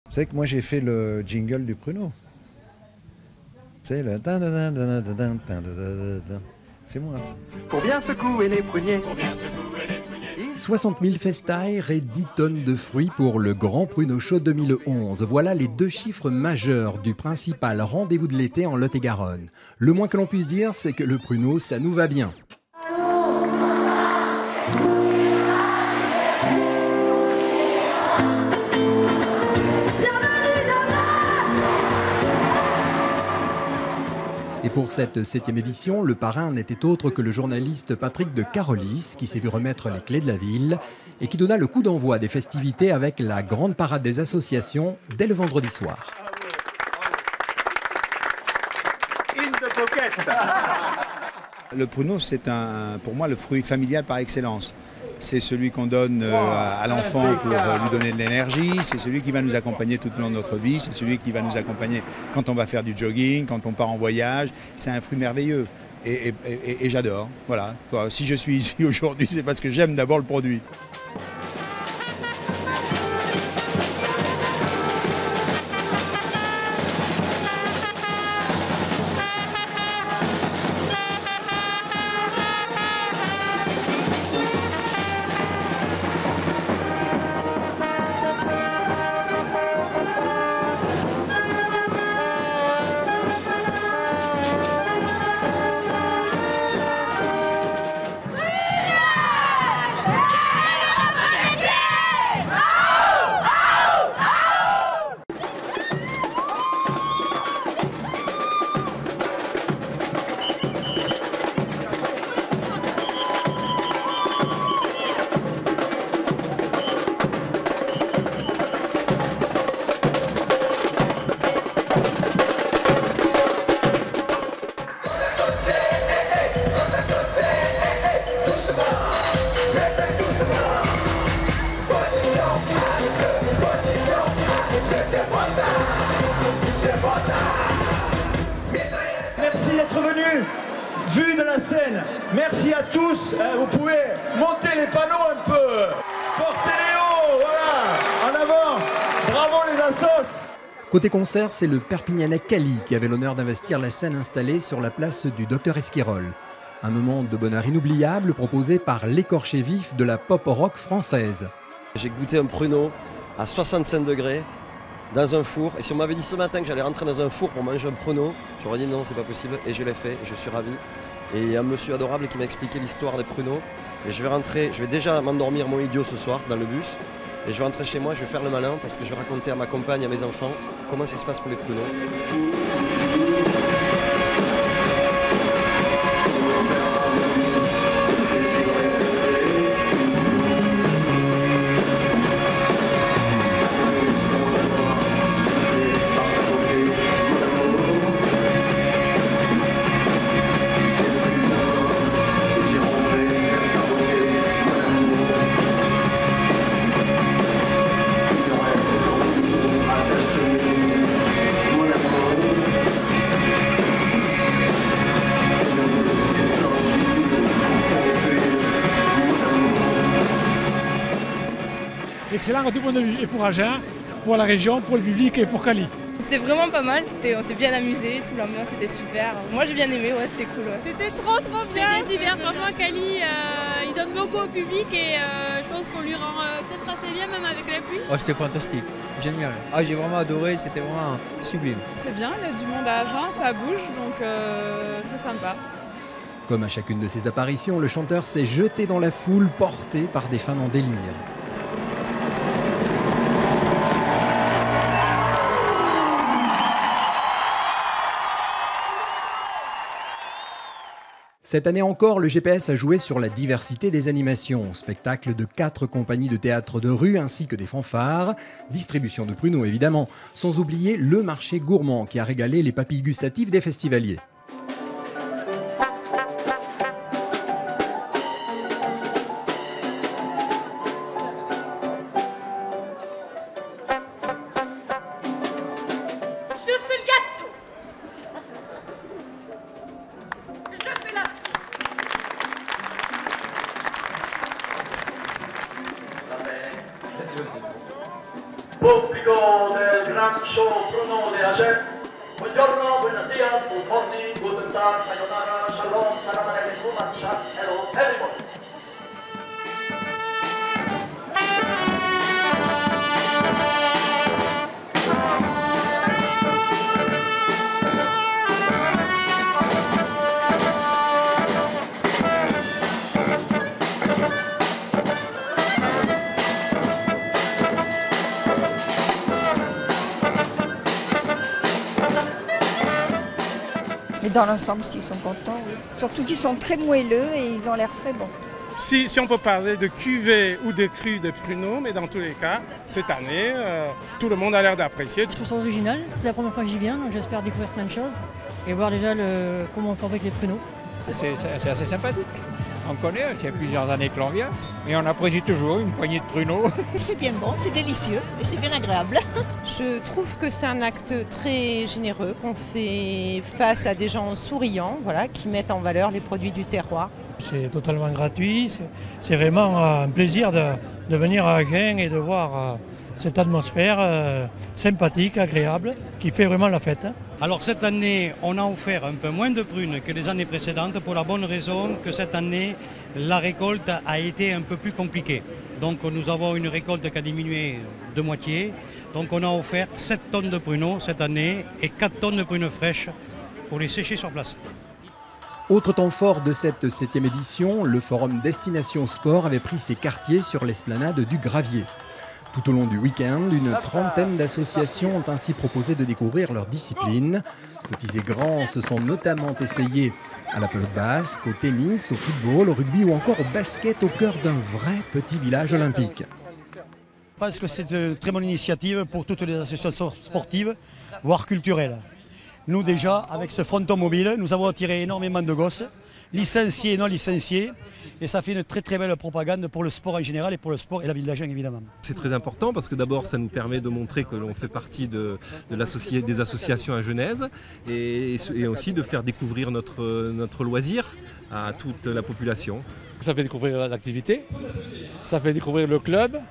Vous savez que moi j'ai fait le jingle du pruneau. C'est le... C'est moi ça. Pour bien secouer les pruniers. 60 000 festaires et 10 tonnes de fruits pour le Grand Pruneau Show 2011. Voilà les deux chiffres majeurs du principal rendez-vous de l'été en Lot-et-Garonne. Le moins que l'on puisse dire, c'est que le pruneau, ça nous va bien. Et pour cette 7e édition, le parrain n'était autre que le journaliste Patrick de Carolis, qui s'est vu remettre les clés de la ville et qui donna le coup d'envoi des festivités avec la grande parade des associations dès le vendredi soir. Le pruneau, c'est pour moi le fruit familial par excellence. C'est celui qu'on donne à l'enfant pour lui donner de l'énergie, c'est celui qui va nous accompagner tout au long de notre vie, c'est celui qui va nous accompagner quand on va faire du jogging, quand on part en voyage. C'est un fruit merveilleux et j'adore. Voilà. Si je suis ici aujourd'hui, c'est parce que j'aime d'abord le produit. Merci d'être venus, vu de la scène. Merci à tous. Vous pouvez monter les panneaux un peu. Portez-les haut, voilà. En avant. Bravo les assos. Côté concert, c'est le Perpignanais Cali qui avait l'honneur d'investir la scène installée sur la place du Docteur Esquirol. Un moment de bonheur inoubliable proposé par l'écorché vif de la pop rock française. J'ai goûté un pruneau à 65 degrés dans un four. Et si on m'avait dit ce matin que j'allais rentrer dans un four pour manger un pruneau, j'aurais dit non, c'est pas possible. Et je l'ai fait et je suis ravi. Et il y a un monsieur adorable qui m'a expliqué l'histoire des pruneaux. Et je vais déjà m'endormir mon idiot ce soir dans le bus. Et je vais rentrer chez moi, je vais faire le malin parce que je vais raconter à ma compagne, à mes enfants, comment ça se passe pour les pruneaux. Excellent à tout point de vue, et pour Agen, pour la région, pour le public et pour Cali. C'était vraiment pas mal, on s'est bien amusé, tout l'ambiance était super. Moi j'ai bien aimé, ouais, c'était cool. Ouais. C'était trop bien. C'était super, franchement Cali, il donne beaucoup au public et je pense qu'on lui rend peut-être assez bien même avec la pluie. Oh, c'était fantastique, génial. Ah, j'ai vraiment adoré, c'était vraiment sublime. C'est bien, il y a du monde à Agen, ça bouge, donc c'est sympa. Comme à chacune de ses apparitions, le chanteur s'est jeté dans la foule, porté par des fans en délire. Cette année encore, le GPS a joué sur la diversité des animations. Spectacle de 4 compagnies de théâtre de rue ainsi que des fanfares. Distribution de pruneaux évidemment. Sans oublier le marché gourmand qui a régalé les papilles gustatives des festivaliers. Pubblico del Gran Show Pruno de Agen. Buongiorno, buenos días, good morning, guten Tag, sayonara, shalom, salam alaikum, and hello, everybody. Et dans l'ensemble, s'ils sont contents, oui. Surtout qu'ils sont très moelleux et ils ont l'air très bons. Si on peut parler de cuvée ou de cru de pruneaux, mais dans tous les cas, cette année, tout le monde a l'air d'apprécier. Je trouve ça original, c'est la première fois que j'y viens, donc j'espère découvrir plein de choses et voir déjà comment on fabrique les pruneaux. C'est assez sympathique. On connaît, il y a plusieurs années que l'on vient, et on apprécie toujours une poignée de pruneaux. C'est bien bon, c'est délicieux et c'est bien agréable. Je trouve que c'est un acte très généreux qu'on fait face à des gens souriants, voilà, qui mettent en valeur les produits du terroir. C'est totalement gratuit, c'est vraiment un plaisir de venir à Agen et de voir cette atmosphère sympathique, agréable, qui fait vraiment la fête. Alors cette année, on a offert un peu moins de prunes que les années précédentes pour la bonne raison que cette année, la récolte a été un peu plus compliquée. Donc nous avons une récolte qui a diminué de moitié. Donc on a offert 7 tonnes de pruneaux cette année et 4 tonnes de prunes fraîches pour les sécher sur place. Autre temps fort de cette 7e édition, le forum Destination Sport avait pris ses quartiers sur l'esplanade du Gravier. Tout au long du week-end, une trentaine d'associations ont ainsi proposé de découvrir leur discipline. Petits et grands se sont notamment essayés à la pelote basque, au tennis, au football, au rugby ou encore au basket au cœur d'un vrai petit village olympique. Je pense que c'est une très bonne initiative pour toutes les associations sportives, voire culturelles. Nous déjà, avec ce fronton mobile, nous avons attiré énormément de gosses, licenciés et non licenciés. Et ça fait une très très belle propagande pour le sport en général et pour le sport et la ville d'Agen évidemment. C'est très important parce que d'abord ça nous permet de montrer que l'on fait partie des associations à Genèse et aussi de faire découvrir notre loisir à toute la population. Ça fait découvrir l'activité, ça fait découvrir le club,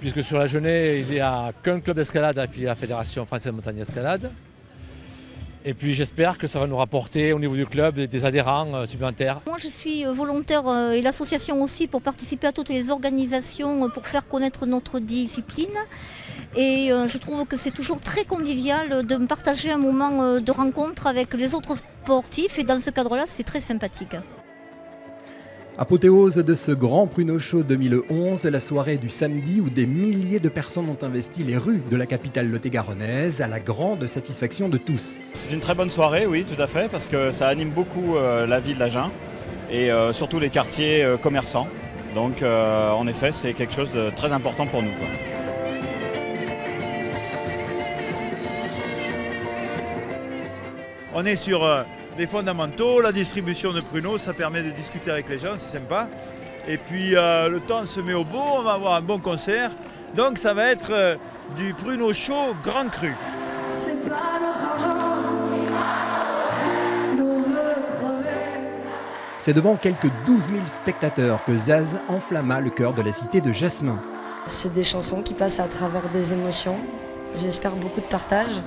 puisque sur la Genèse il n'y a qu'un club d'escalade affilié à la Fédération Française de Montagne Escalade. Et puis j'espère que ça va nous rapporter au niveau du club des adhérents supplémentaires. Moi je suis volontaire et l'association aussi pour participer à toutes les organisations pour faire connaître notre discipline. Et je trouve que c'est toujours très convivial de partager un moment de rencontre avec les autres sportifs et dans ce cadre-là c'est très sympathique. Apothéose de ce Grand Pruneau Show 2011, la soirée du samedi où des milliers de personnes ont investi les rues de la capitale lot-et-garonnaise à la grande satisfaction de tous. C'est une très bonne soirée, oui, tout à fait, parce que ça anime beaucoup la ville d'Agen et surtout les quartiers commerçants. Donc en effet, c'est quelque chose de très important pour nous. On est sur les fondamentaux, la distribution de pruneaux, ça permet de discuter avec les gens, c'est sympa. Et puis le temps se met au beau, on va avoir un bon concert. Donc ça va être du pruneau chaud grand cru. C'est devant quelques 12 000 spectateurs que Zaz enflamma le cœur de la cité de Jasmin. C'est des chansons qui passent à travers des émotions. J'espère beaucoup de partage.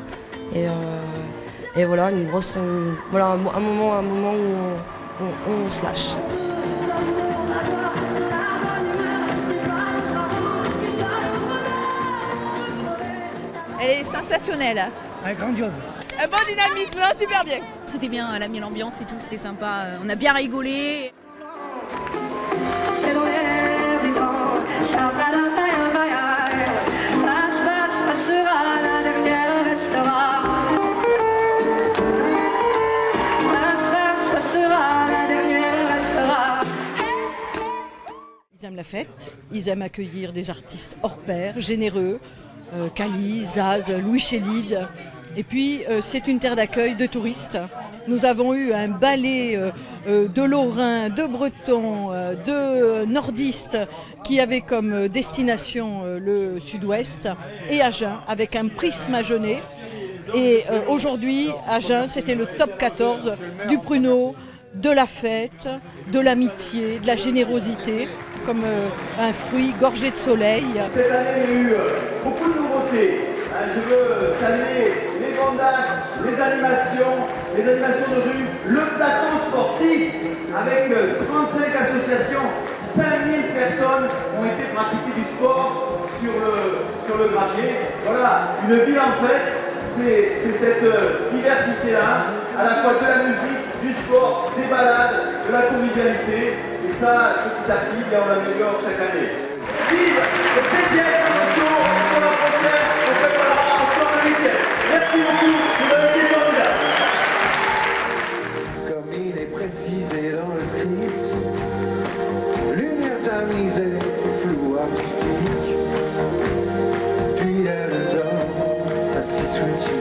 Et voilà, un moment où on se lâche. Elle est sensationnelle. Elle est grandiose. Un bon dynamisme, super bien. C'était bien, elle a mis l'ambiance et tout, c'était sympa. On a bien rigolé. C'est dans l'air du temps, ça va passera, la dernière restera. La dernière restera. Ils aiment la fête, ils aiment accueillir des artistes hors pair, généreux, Kali, Zaz, Louis Chélide. Et puis c'est une terre d'accueil de touristes. Nous avons eu un ballet de Lorrains, de Bretons, de Nordistes qui avaient comme destination le sud-ouest et Agen avec un prisme agenais. Et aujourd'hui, Agen, c'était le top 14 du pruneau, de la fête, de l'amitié, de la générosité, comme un fruit gorgé de soleil. Cette année, il y a eu beaucoup de nouveaux saluer les bandas, les animations de rue, le plateau sportif avec 35 associations, 5000 personnes ont été pratiquer du sport sur le Grachet. Voilà, une ville en fait, c'est cette diversité-là, à la fois de la musique, du sport, des balades, de la convivialité, et ça, petit à petit, on l'améliore chaque année. Vive le 7e show pour la prochaine, on préparera ensemble le week-end. Merci beaucoup, vous avez été formidables. Comme il est précisé dans le script, lumière tamisée, flou artistique, puis elle dort, assis sous le tir.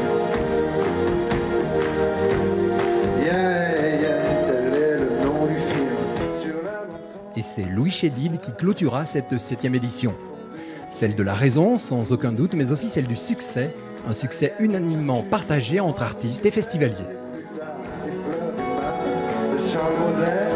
Et c'est Louis Chédid qui clôturera cette 7e édition. Celle de la raison, sans aucun doute, mais aussi celle du succès, un succès unanimement partagé entre artistes et festivaliers. Charles Baudelaire.